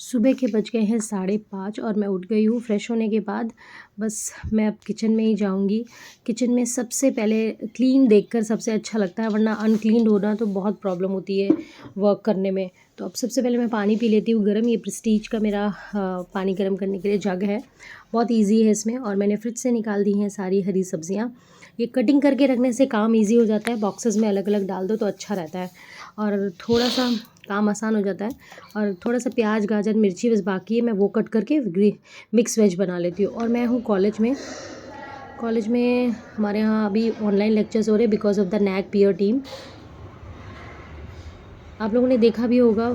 सुबह के बज गए हैं 5:30 और मैं उठ गई हूँ। फ्रेश होने के बाद बस मैं अब किचन में ही जाऊँगी। किचन में सबसे पहले क्लीन देखकर सबसे अच्छा लगता है, वरना अनक्लीन्ड होना तो बहुत प्रॉब्लम होती है वर्क करने में। तो अब सबसे पहले मैं पानी पी लेती हूँ गरम। ये प्रेस्टीज का मेरा पानी गर्म करने के लिए जग है, बहुत ईज़ी है इसमें। और मैंने फ्रिज से निकाल दी हैं सारी हरी सब्ज़ियाँ। ये कटिंग करके रखने से काम ईज़ी हो जाता है, बॉक्सेस में अलग अलग डाल दो तो अच्छा रहता है और थोड़ा सा काम आसान हो जाता है। और थोड़ा सा प्याज, गाजर, मिर्ची बस बाकी है, मैं वो कट करके मिक्स वेज बना लेती हूँ। और मैं हूँ कॉलेज में हमारे यहाँ अभी ऑनलाइन लेक्चर्स हो रहे हैं because of the NAAC peer team. आप लोगों ने देखा भी होगा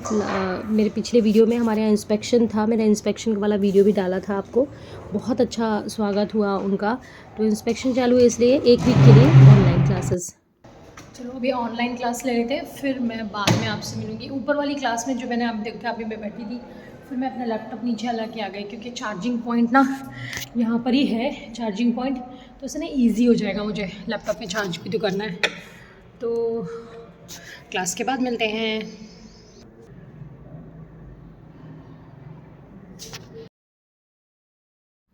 मेरे पिछले वीडियो में हमारे यहाँ इंस्पेक्शन था, मेरा इंस्पेक्शन वाला वीडियो भी डाला था आपको। बहुत अच्छा स्वागत हुआ उनका। तो इंस्पेक्शन चालू है इसलिए 1 वीक के लिए ऑनलाइन क्लासेस। चलो अभी ऑनलाइन क्लास ले लेते हैं, फिर मैं बाद में आपसे मिलूँगी। ऊपर वाली क्लास में जो मैंने आप देखा अभी मैं बैठी थी, फिर मैं अपना लैपटॉप नीचे ला के आ गई क्योंकि चार्जिंग पॉइंट ना यहाँ पर ही है चार्जिंग पॉइंट, तो इससे ना ईजी हो जाएगा मुझे लैपटॉप में चार्ज भी तो करना है। तो क्लास के बाद मिलते हैं।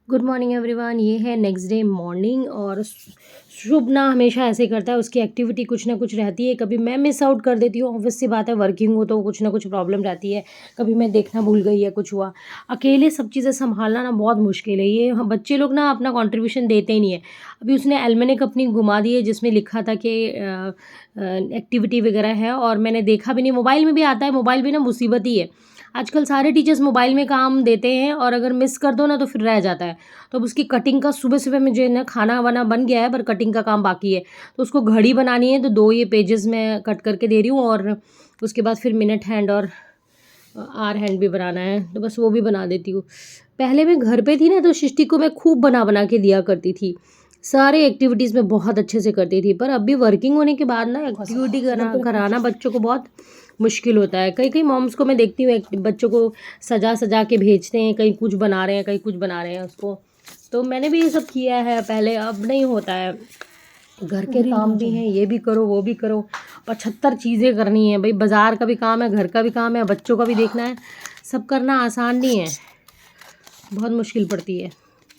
Good morning everyone. ये है नेक्स्ट डे मॉर्निंग और शुभ ना हमेशा ऐसे करता है, उसकी एक्टिविटी कुछ ना कुछ रहती है। कभी मैं मिस आउट कर देती हूँ, ऑब्वियस सी बात है, वर्किंग हो तो कुछ ना कुछ प्रॉब्लम रहती है। कभी मैं देखना भूल गई या कुछ हुआ। अकेले सब चीज़ें संभालना ना बहुत मुश्किल है। ये बच्चे लोग ना अपना कंट्रीब्यूशन देते ही नहीं है। अभी उसने एल्मेनिक अपनी घुमा दी है जिसमें लिखा था कि एक्टिविटी वगैरह है, और मैंने देखा भी नहीं। मोबाइल में भी आता है, मोबाइल भी ना मुसीबत ही है। आजकल सारे टीचर्स मोबाइल में काम देते हैं और अगर मिस कर दो ना तो फिर रह जाता है। तो अब उसकी कटिंग का सुबह सुबह मुझे ना खाना वाना बन गया है, पर कटिंग का काम बाकी है। तो उसको घड़ी बनानी है, तो 2 ये पेजेस मैं कट करके दे रही हूँ और उसके बाद फिर मिनट हैंड और आर हैंड भी बनाना है, तो बस वो भी बना देती हूँ। पहले मैं घर पे थी ना तो सृष्टि को मैं खूब बना बना के दिया करती थी, सारे एक्टिविटीज़ में बहुत अच्छे से करती थी। पर अभी वर्किंग होने के बाद ना एक्टिविटी कराना बच्चों को बहुत मुश्किल होता है। कई कई मॉम्स को मैं देखती हूँ बच्चों को सजा सजा के भेजते हैं, कहीं कुछ बना रहे हैं कहीं कुछ बना रहे हैं उसको। तो मैंने भी ये सब किया है पहले, अब नहीं होता है। घर के काम भी हैं, ये भी करो वो भी करो, 75 चीज़ें करनी है भाई। बाज़ार का भी काम है, घर का भी काम है, बच्चों का भी देखना है। सब करना आसान नहीं है, बहुत मुश्किल पड़ती है।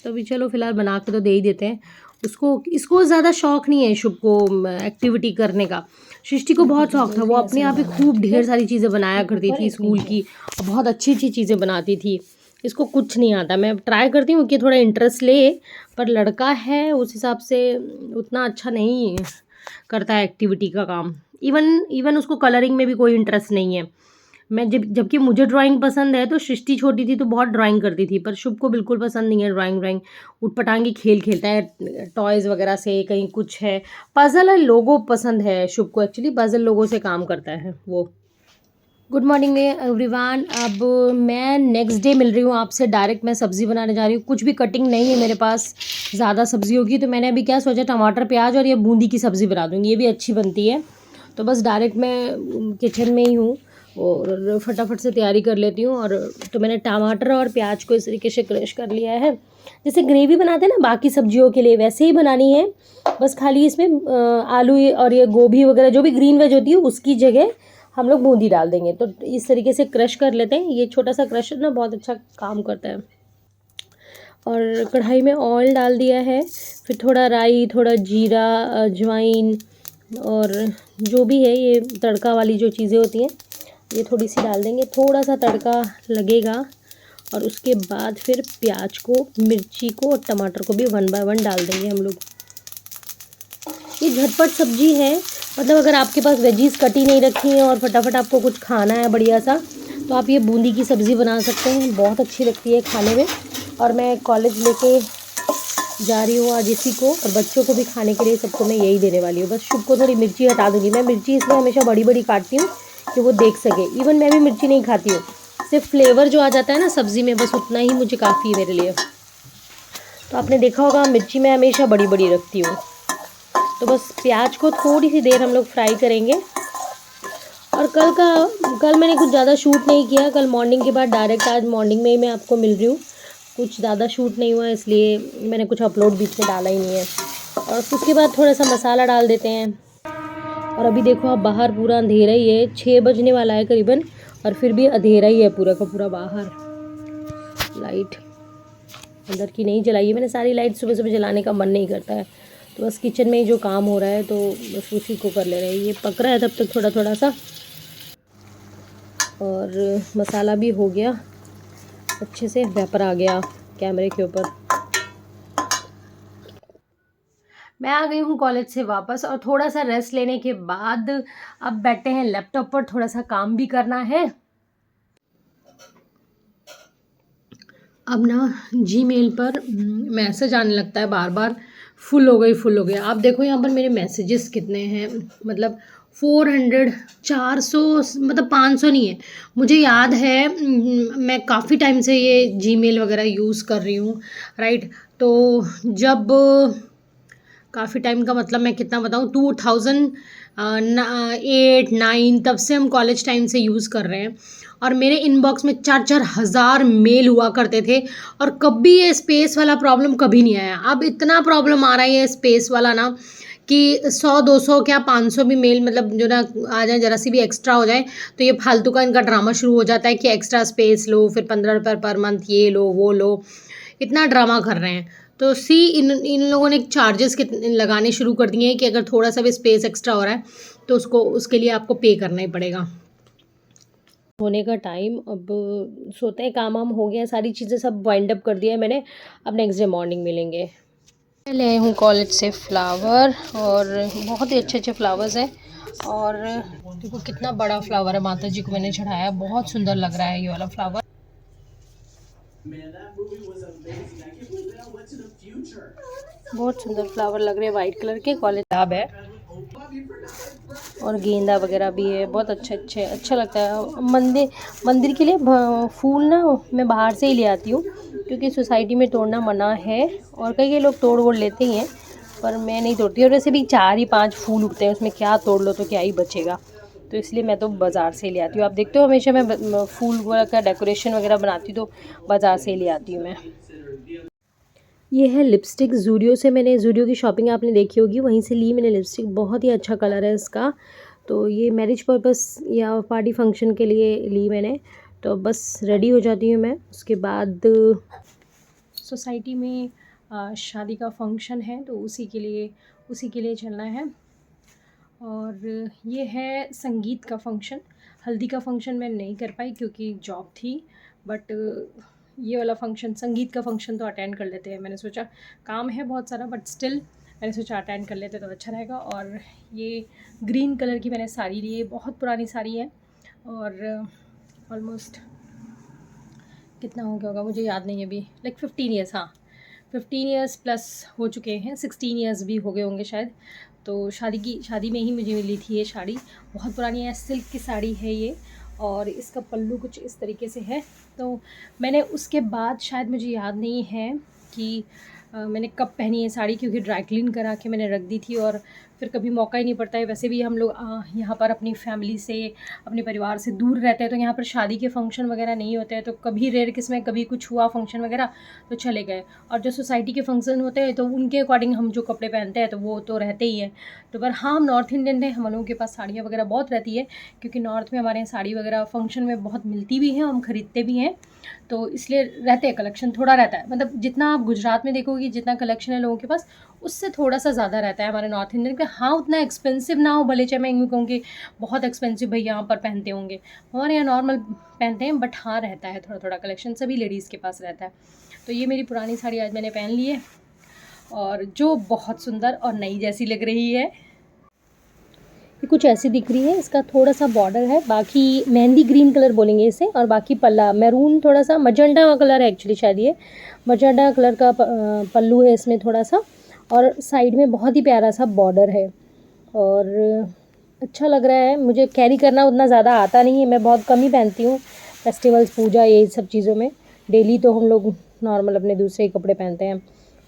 तो अभी चलो फ़िलहाल बना के तो दे ही देते हैं उसको। इसको ज़्यादा शौक़ नहीं है शुभ को एक्टिविटी करने का। सृष्टि को बहुत शौक़ था, वो अपने आप ही खूब ढेर सारी चीज़ें बनाया करती थी स्कूल की, और बहुत अच्छी अच्छी चीज़ें बनाती थी। इसको कुछ नहीं आता। मैं ट्राई करती हूँ कि थोड़ा इंटरेस्ट ले, पर लड़का है उस हिसाब से उतना अच्छा नहीं करता है एक्टिविटी का काम। इवन उसको कलरिंग में भी कोई इंटरेस्ट नहीं है। मैं जबकि मुझे ड्राइंग पसंद है, तो सृष्टि छोटी थी तो बहुत ड्राइंग करती थी, पर शुभ को बिल्कुल पसंद नहीं है ड्राइंग। उटपटांगी खेल खेलता है टॉयज़ वगैरह से, कहीं कुछ है। पज़ल और लोगो पसंद है शुभ को, एक्चुअली पज़ल लोगों से काम करता है वो। Good morning everyone. अब मैं नेक्स्ट डे मिल रही हूँ आपसे डायरेक्ट। मैं सब्ज़ी बनाने जा रही हूँ, कुछ भी कटिंग नहीं है मेरे पास। ज़्यादा सब्ज़ी होगी तो मैंने अभी क्या सोचा, टमाटर प्याज और ये बूंदी की सब्ज़ी बना दूँगी, ये भी अच्छी बनती है। तो बस डायरेक्ट मैं किचन में ही हूँ और फटाफट से तैयारी कर लेती हूँ। और तो मैंने टमाटर और प्याज को इस तरीके से क्रश कर लिया है, जैसे ग्रेवी बनाते हैं ना बाकी सब्जियों के लिए, वैसे ही बनानी है। बस खाली इसमें आलू और ये गोभी वगैरह जो भी ग्रीन वेज होती है उसकी जगह हम लोग बूंदी डाल देंगे। तो इस तरीके से क्रश कर लेते हैं। ये छोटा सा क्रशर ना बहुत अच्छा काम करता है। और कढ़ाई में ऑयल डाल दिया है, फिर थोड़ा राई, थोड़ा जीरा, अजवाइन और जो भी है ये तड़का वाली जो चीज़ें होती हैं ये थोड़ी सी डाल देंगे। थोड़ा सा तड़का लगेगा और उसके बाद फिर प्याज को, मिर्ची को और टमाटर को भी 1 बाय 1 डाल देंगे हम लोग। ये झटपट सब्जी है, मतलब अगर आपके पास वेजीज कटी नहीं रखी हैं और फटाफट आपको कुछ खाना है बढ़िया सा, तो आप ये बूंदी की सब्ज़ी बना सकते हैं, बहुत अच्छी लगती है खाने में। और मैं कॉलेज लेके जा रही हूँ आज इसी को, और बच्चों को भी खाने के लिए सबको मैं यही देने वाली हूँ। बस शुभ को थोड़ी मिर्ची हटा दूँगी। मैं मिर्ची इसलिए हमेशा बड़ी बड़ी काटती हूँ कि वो देख सके। इवन मैं भी मिर्ची नहीं खाती हूँ, सिर्फ फ्लेवर जो आ जाता है ना सब्ज़ी में, बस उतना ही मुझे काफ़ी है मेरे लिए। तो आपने देखा होगा मिर्ची मैं हमेशा बड़ी बड़ी रखती हूँ। तो बस प्याज को थोड़ी सी देर हम लोग फ्राई करेंगे। और कल मैंने कुछ ज़्यादा शूट नहीं किया, कल मॉर्निंग के बाद डायरेक्ट आज मॉर्निंग में ही मैं आपको मिल रही हूँ। कुछ ज़्यादा शूट नहीं हुआ, इसलिए मैंने कुछ अपलोड बीच में डाला ही नहीं है। और उसके बाद थोड़ा सा मसाला डाल देते हैं। और अभी देखो आप बाहर पूरा अंधेरा ही है, 6 बजने वाला है करीबन, और फिर भी अंधेरा ही है पूरा का पूरा बाहर। लाइट अंदर की नहीं जलाई है मैंने, सारी लाइट सुबह सुबह जलाने का मन नहीं करता है, तो बस किचन में ही जो काम हो रहा है तो बस उसी को कर ले रहे हैं। ये पक रहा है तब तक थोड़ा थोड़ा सा, और मसाला भी हो गया अच्छे से, वेपर आ गया कैमरे के ऊपर। मैं आ गई हूँ कॉलेज से वापस, और थोड़ा सा रेस्ट लेने के बाद अब बैठे हैं लैपटॉप पर, थोड़ा सा काम भी करना है। अब ना जीमेल पर मैसेज आने लगता है बार बार, फुल हो गई फुल हो गई। आप देखो यहाँ पर मेरे मैसेजेस कितने हैं, मतलब 400 400, मतलब 500 नहीं है। मुझे याद है मैं काफ़ी टाइम से ये जीमेल वगैरह यूज़ कर रही हूँ, राइट। तो जब काफ़ी टाइम का मतलब मैं कितना बताऊँ, 2008-9 तब से हम कॉलेज टाइम से यूज़ कर रहे हैं, और मेरे इनबॉक्स में 4-4 हज़ार मेल हुआ करते थे, और कभी ये स्पेस वाला प्रॉब्लम कभी नहीं आया। अब इतना प्रॉब्लम आ रहा है ये स्पेस वाला ना, कि 100-200 क्या 500 भी मेल मतलब जो ना आ जाए, ज़रा सी भी एक्स्ट्रा हो जाए तो ये फालतू का इनका ड्रामा शुरू हो जाता है कि एक्स्ट्रा स्पेस लो, फिर 15 रुपये पर मंथ ये लो वो लो, इतना ड्रामा कर रहे हैं। तो इन इन लोगों ने चार्जेस लगाने शुरू कर दिए हैं कि अगर थोड़ा सा भी स्पेस एक्स्ट्रा हो रहा है तो उसके लिए आपको पे करना ही पड़ेगा। होने का टाइम, अब सोते हैं, काम वाम हो गया, सारी चीज़ें सब वाइंड अप कर दिया है मैंने। अब नेक्स्ट डे मॉर्निंग मिलेंगे। मैं ले आई हूँ कॉलेज से फ्लावर, और बहुत ही अच्छे अच्छे फ्लावर्स हैं, और देखो कितना बड़ा फ्लावर है, माता जी को मैंने चढ़ाया, बहुत सुंदर लग रहा है ये वाला फ्लावर। बहुत सुंदर फ्लावर लग रहे हैं वाइट कलर के, कॉलेज गुलाब है और गेंदा वगैरह भी है, बहुत अच्छा लगता है। मंदिर के लिए फूल ना मैं बाहर से ही ले आती हूँ, क्योंकि सोसाइटी में तोड़ना मना है, और कई लोग तोड़ वोड़ लेते ही हैं, पर मैं नहीं तोड़ती। और वैसे भी 4 ही 5 फूल उगते हैं, उसमें क्या तोड़ लो तो क्या ही बचेगा, तो इसलिए मैं तो बाज़ार से ही ले आती हूँ। आप देखते हो हमेशा मैं फूल वगैरह का डेकोरेशन वगैरह बनाती हूँ तो बाज़ार से ही ले आती हूँ मैं। ये है लिपस्टिक, ज़ूडियो से, मैंने ज़ूडियो की शॉपिंग आपने देखी होगी, वहीं से ली मैंने लिपस्टिक, बहुत ही अच्छा कलर है इसका। तो ये मैरिज पर्पस या पार्टी फंक्शन के लिए ली मैंने। तो बस रेडी हो जाती हूँ मैं, उसके बाद सोसाइटी में शादी का फंक्शन है, तो उसी के लिए चलना है। और ये है संगीत का फंक्शन। हल्दी का फंक्शन मैं नहीं कर पाई क्योंकि जॉब थी, बट ये वाला फंक्शन, संगीत का फंक्शन तो अटेंड कर लेते हैं। मैंने सोचा काम है बहुत सारा, बट स्टिल मैंने सोचा अटेंड कर लेते तो अच्छा रहेगा। और ये ग्रीन कलर की मैंने साड़ी ली है, बहुत पुरानी साड़ी है, और ऑलमोस्ट कितना हो गया होगा मुझे याद नहीं है अभी, लाइक 15 ईयर्स, हाँ 15 ईयर्स प्लस हो चुके हैं, 16 ईयर्स भी हो गए होंगे शायद। तो शादी में ही मुझे मिली थी ये साड़ी, बहुत पुरानी है, सिल्क की साड़ी है ये, और इसका पल्लू कुछ इस तरीके से है। तो मैंने उसके बाद, शायद मुझे याद नहीं है कि मैंने कब पहनी है साड़ी, क्योंकि ड्राई क्लीन करा के मैंने रख दी थी, और फिर कभी मौका ही नहीं पड़ता है। वैसे भी हम लोग यहाँ पर अपनी फैमिली से, अपने परिवार से दूर रहते हैं, तो यहाँ पर शादी के फंक्शन वगैरह नहीं होते हैं, तो कभी रेयर केस में कभी कुछ हुआ फंक्शन वगैरह तो चले गए। और जो सोसाइटी के फंक्शन होते हैं तो उनके अकॉर्डिंग हम जो कपड़े पहनते हैं तो वो तो रहते ही हैं। तो पर हाँ, हम नॉर्थ इंडियन हैं, हम लोगों के पास साड़ियाँ वगैरह बहुत रहती है, क्योंकि नॉर्थ में हमारे यहाँ साड़ी वगैरह फंक्शन में बहुत मिलती भी हैं, हम ख़रीदते भी हैं, तो इसलिए रहते हैं, कलेक्शन थोड़ा रहता है। मतलब जितना आप गुजरात में देखोगे जितना कलेक्शन है लोगों के पास, उससे थोड़ा सा ज़्यादा रहता है हमारे नॉर्थ इंडियन का। हाँ, उतना एक्सपेंसिव ना हो, भले चाहे मैं यूँ कहूँ कि बहुत एक्सपेंसिव भाई यहाँ पर पहनते होंगे, हमारे यहाँ नॉर्मल पहनते हैं, बट हाँ रहता है थोड़ा थोड़ा कलेक्शन, सभी लेडीज़ के पास रहता है। तो ये मेरी पुरानी साड़ी आज मैंने पहन ली है, और जो बहुत सुंदर और नई जैसी लग रही है। ये कुछ ऐसी दिख रही है, इसका थोड़ा सा बॉर्डर है, बाकी मेहंदी ग्रीन कलर बोलेंगे इसे, और बाकी पल्ला मैरून, थोड़ा सा मजेंडा कलर है एक्चुअली, शायद ये मजेंडा कलर का पल्लू है इसमें थोड़ा सा, और साइड में बहुत ही प्यारा सा बॉर्डर है, और अच्छा लग रहा है। मुझे कैरी करना उतना ज़्यादा आता नहीं है, मैं बहुत कम ही पहनती हूँ फेस्टिवल्स, पूजा, ये सब चीज़ों में। डेली तो हम लोग नॉर्मल अपने दूसरे कपड़े पहनते हैं,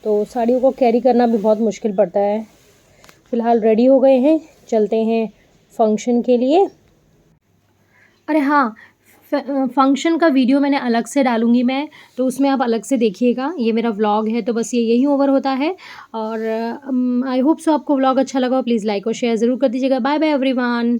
तो साड़ियों को कैरी करना भी बहुत मुश्किल पड़ता है। फ़िलहाल रेडी हो गए हैं, चलते हैं फंक्शन के लिए। अरे हाँ, फंक्शन का वीडियो मैंने अलग से डालूँगी मैं, तो उसमें आप अलग से देखिएगा। ये मेरा व्लॉग है, तो बस ये यहीं ओवर होता है, और आई होप सो आपको व्लॉग अच्छा लगा हो। प्लीज़ लाइक और शेयर ज़रूर कर दीजिएगा। Bye bye everyone.